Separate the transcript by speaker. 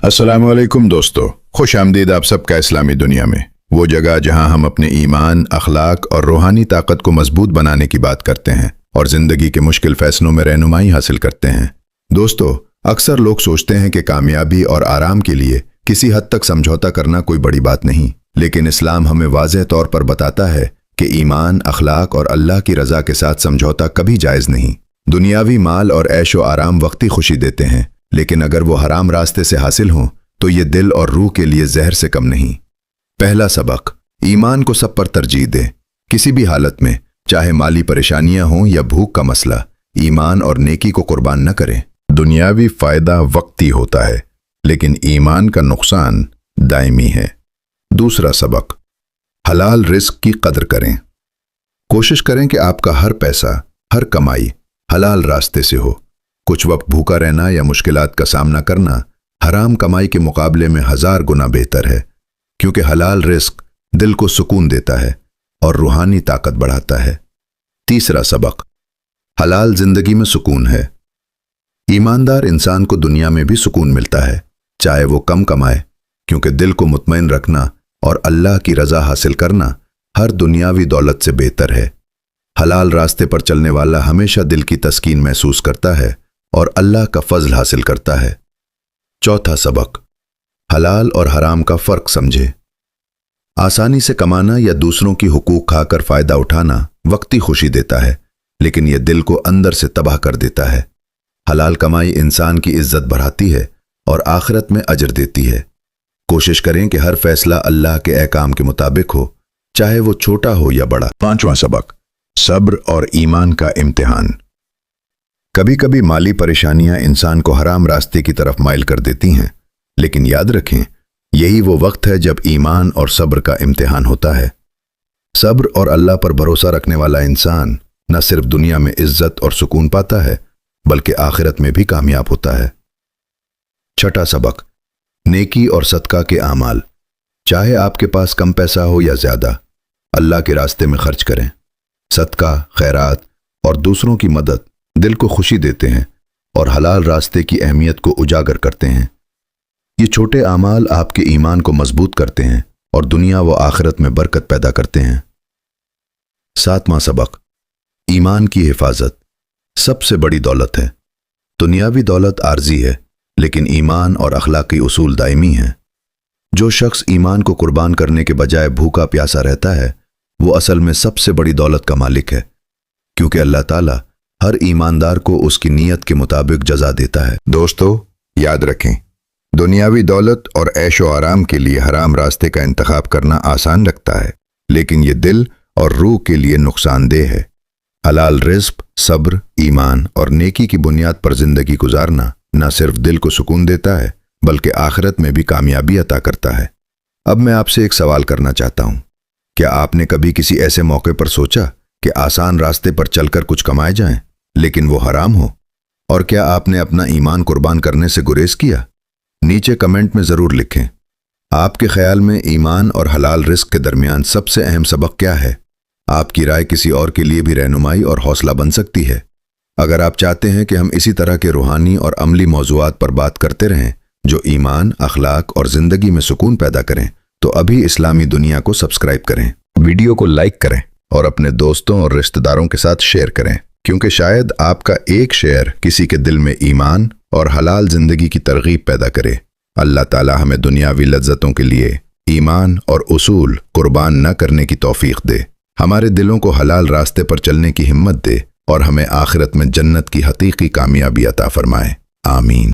Speaker 1: السلام علیکم دوستو، خوش آمدید آپ سب کا اسلامی دنیا میں، وہ جگہ جہاں ہم اپنے ایمان، اخلاق اور روحانی طاقت کو مضبوط بنانے کی بات کرتے ہیں اور زندگی کے مشکل فیصلوں میں رہنمائی حاصل کرتے ہیں۔ دوستو، اکثر لوگ سوچتے ہیں کہ کامیابی اور آرام کے لیے کسی حد تک سمجھوتا کرنا کوئی بڑی بات نہیں، لیکن اسلام ہمیں واضح طور پر بتاتا ہے کہ ایمان، اخلاق اور اللہ کی رضا کے ساتھ سمجھوتا کبھی جائز نہیں۔ دنیاوی مال اور عیش و آرام وقتی خوشی دیتے ہیں، لیکن اگر وہ حرام راستے سے حاصل ہوں تو یہ دل اور روح کے لیے زہر سے کم نہیں۔ پہلا سبق، ایمان کو سب پر ترجیح دیں۔ کسی بھی حالت میں، چاہے مالی پریشانیاں ہوں یا بھوک کا مسئلہ، ایمان اور نیکی کو قربان نہ کریں۔ دنیاوی فائدہ وقتی ہوتا ہے، لیکن ایمان کا نقصان دائمی ہے۔ دوسرا سبق، حلال رزق کی قدر کریں۔ کوشش کریں کہ آپ کا ہر پیسہ، ہر کمائی حلال راستے سے ہو۔ کچھ وقت بھوکا رہنا یا مشکلات کا سامنا کرنا حرام کمائی کے مقابلے میں 1000 گنا بہتر ہے، کیونکہ حلال رزق دل کو سکون دیتا ہے اور روحانی طاقت بڑھاتا ہے۔ تیسرا سبق، حلال زندگی میں سکون ہے۔ ایماندار انسان کو دنیا میں بھی سکون ملتا ہے، چاہے وہ کم کمائے، کیونکہ دل کو مطمئن رکھنا اور اللہ کی رضا حاصل کرنا ہر دنیاوی دولت سے بہتر ہے۔ حلال راستے پر چلنے والا ہمیشہ دل کی تسکین محسوس کرتا ہے اور اللہ کا فضل حاصل کرتا ہے۔ چوتھا سبق، حلال اور حرام کا فرق سمجھے۔ آسانی سے کمانا یا دوسروں کی حقوق کھا کر فائدہ اٹھانا وقتی خوشی دیتا ہے، لیکن یہ دل کو اندر سے تباہ کر دیتا ہے۔ حلال کمائی انسان کی عزت بڑھاتی ہے اور آخرت میں اجر دیتی ہے۔ کوشش کریں کہ ہر فیصلہ اللہ کے احکام کے مطابق ہو، چاہے وہ چھوٹا ہو یا بڑا۔ پانچواں سبق، صبر اور ایمان کا امتحان۔ کبھی کبھی مالی پریشانیاں انسان کو حرام راستے کی طرف مائل کر دیتی ہیں، لیکن یاد رکھیں، یہی وہ وقت ہے جب ایمان اور صبر کا امتحان ہوتا ہے۔ صبر اور اللہ پر بھروسہ رکھنے والا انسان نہ صرف دنیا میں عزت اور سکون پاتا ہے، بلکہ آخرت میں بھی کامیاب ہوتا ہے۔ چھٹا سبق، نیکی اور صدقہ کے اعمال۔ چاہے آپ کے پاس کم پیسہ ہو یا زیادہ، اللہ کے راستے میں خرچ کریں۔ صدقہ، خیرات اور دوسروں کی مدد دل کو خوشی دیتے ہیں اور حلال راستے کی اہمیت کو اجاگر کرتے ہیں۔ یہ چھوٹے اعمال آپ کے ایمان کو مضبوط کرتے ہیں اور دنیا و آخرت میں برکت پیدا کرتے ہیں۔ ساتواں سبق، ایمان کی حفاظت سب سے بڑی دولت ہے۔ دنیاوی دولت عارضی ہے، لیکن ایمان اور اخلاقی اصول دائمی ہیں۔ جو شخص ایمان کو قربان کرنے کے بجائے بھوکا پیاسا رہتا ہے، وہ اصل میں سب سے بڑی دولت کا مالک ہے، کیونکہ اللہ تعالیٰ ہر ایماندار کو اس کی نیت کے مطابق جزا دیتا ہے۔ دوستو، یاد رکھیں، دنیاوی دولت اور عیش و آرام کے لیے حرام راستے کا انتخاب کرنا آسان لگتا ہے، لیکن یہ دل اور روح کے لیے نقصان دہ ہے۔ حلال رزق، صبر، ایمان اور نیکی کی بنیاد پر زندگی گزارنا نہ صرف دل کو سکون دیتا ہے، بلکہ آخرت میں بھی کامیابی عطا کرتا ہے۔ اب میں آپ سے ایک سوال کرنا چاہتا ہوں، کیا آپ نے کبھی کسی ایسے موقع پر سوچا کہ آسان راستے پر چل کر کچھ کمائے جائیں لیکن وہ حرام ہو؟ اور کیا آپ نے اپنا ایمان قربان کرنے سے گریز کیا؟ نیچے کمنٹ میں ضرور لکھیں۔ آپ کے خیال میں ایمان اور حلال رزق کے درمیان سب سے اہم سبق کیا ہے؟ آپ کی رائے کسی اور کے لیے بھی رہنمائی اور حوصلہ بن سکتی ہے۔ اگر آپ چاہتے ہیں کہ ہم اسی طرح کے روحانی اور عملی موضوعات پر بات کرتے رہیں جو ایمان، اخلاق اور زندگی میں سکون پیدا کریں، تو ابھی اسلامی دنیا کو سبسکرائب کریں، ویڈیو کو لائک کریں اور اپنے دوستوں اور رشتہ داروں کے ساتھ شیئر کریں، کیونکہ شاید آپ کا ایک شیئر کسی کے دل میں ایمان اور حلال زندگی کی ترغیب پیدا کرے۔ اللہ تعالی ہمیں دنیاوی لذتوں کے لیے ایمان اور اصول قربان نہ کرنے کی توفیق دے، ہمارے دلوں کو حلال راستے پر چلنے کی ہمت دے اور ہمیں آخرت میں جنت کی حقیقی کامیابی عطا فرمائے۔ آمین۔